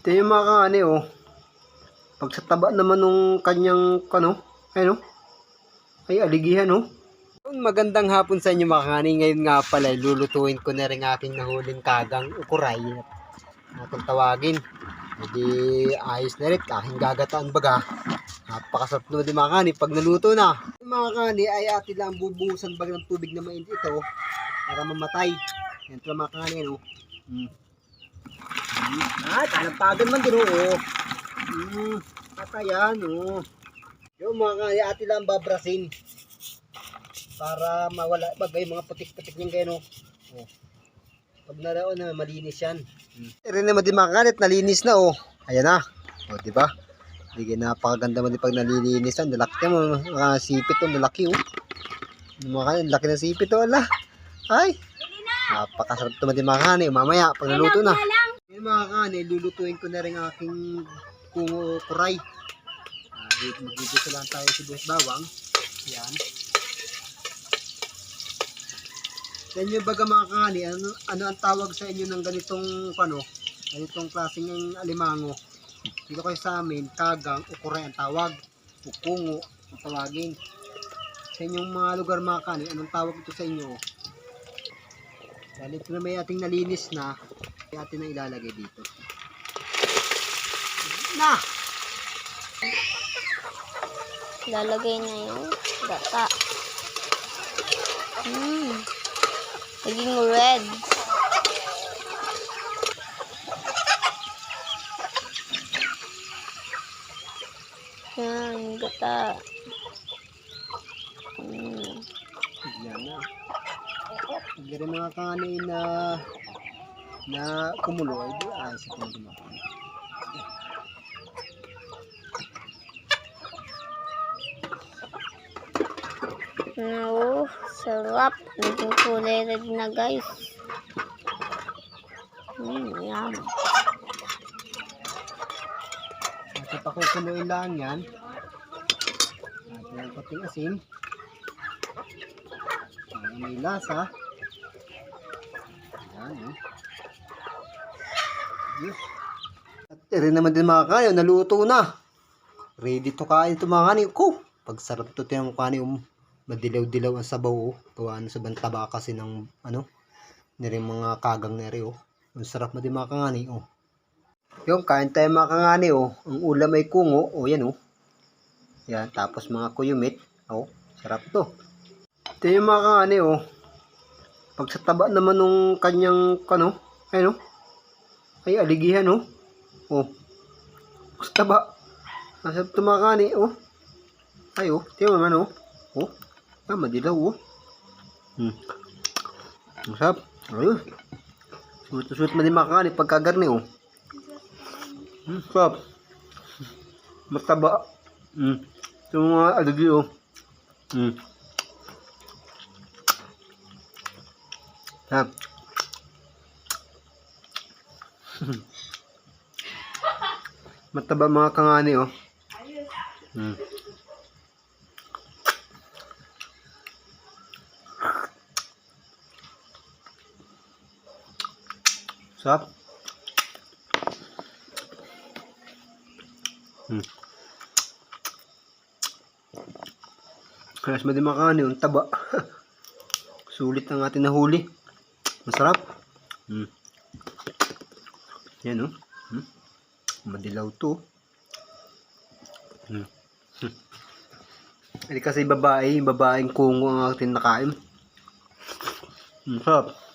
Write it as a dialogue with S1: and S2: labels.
S1: Ito yung mga kaani oh. Pag sa taba naman nung kanyang ayun oh. Ay aligihan oh. Magandang hapon sa inyo mga kaani. Ngayon nga pala lulutuin ko na rin aking nahuling kagang ukuray. Atong tawagin. Hindi ayos na rin. Aking gagataan baga. Napakasarap naman din mga kaani pag naluto na. Mga kaani ay atin lang bubuhusan baga ng tubig na mainit ito para mamatay. Yan ito mga kaani no. Talampagan man din oh. Patayan oh. Yung mga kaani atin lang babrasin. Para mawala bagay mga putik-putik niyang gano. Oh. Pag nalaon na malinis yan. Rin naman din mga kalit, nalinis na oh. Ayan na. O di ba? Sige, napakaganda man din pag nalilinis na. Nalaki mo mga sipit oh, nalaki oh. Mga kalit, laki ng sipit oh, ala. Ay. Napakasarap naman din mga kalit. Mamaya pag naluto na. Yung mga kalit, lulutuin ko na rin aking kungo kuray. Magigisa lang tayo sibuyas bawang. Yan. Yan yung baga mga kani, ano ang tawag sa inyo ng ganitong ganitong klaseng alimango. Dito kayo sa amin, kagang, ukuray ang tawag, ukungo ang tawagin. Sa inyong mga lugar mga kani, anong tawag ito sa inyo? Dahil ito na may ating nalinis na, may ating na ilalagay dito. Na!
S2: Lalagay na yung gata. Naging red. Yan, gata.
S1: Yan na. Hindi rin mga kanin na kumulo ay di ayos ito na dumakan.
S2: No, sarap. Naging kulay red na guys. Yum.
S1: At pakukuloyin lang yan. At yung pating asin. May lasa. Ayan. At rin naman din mga kanin, naluto na. Ready to kain ito mga kanin ko. Pagsarap ito yung kanin madilaw-dilaw ang sabaw oh. Gawa na sa bantaba kasi ng niring mga kagang na rin oh. Ang sarap na din mga kangani oh. Yung kain tayo mga kangani oh. Ang ulam ay kungo oh, yan oh. Yan, tapos mga kuyumit oh. Sarap to. Ito yung mga kangani oh. Pag sa taba naman nung kanyang ayun oh. Ay aligihan oh. Oh. Sa taba. Masarap ito mga kangani oh. Ay oh, tiyo naman oh. Oh. Madilaw oh. Masarap. Ayun. Suwit man din makakanin pagkagarni oh. Sarap. Mataba. Ito mga aligi oh. Sarap. Mataba mga kangani oh. Sarap. Kaya mas makakanin yung taba. Sulit ang ating nahuli. Masarap. Yan oh. Madilaw to. Hindi kasi babaeng kungo ang ating nakain. Masarap.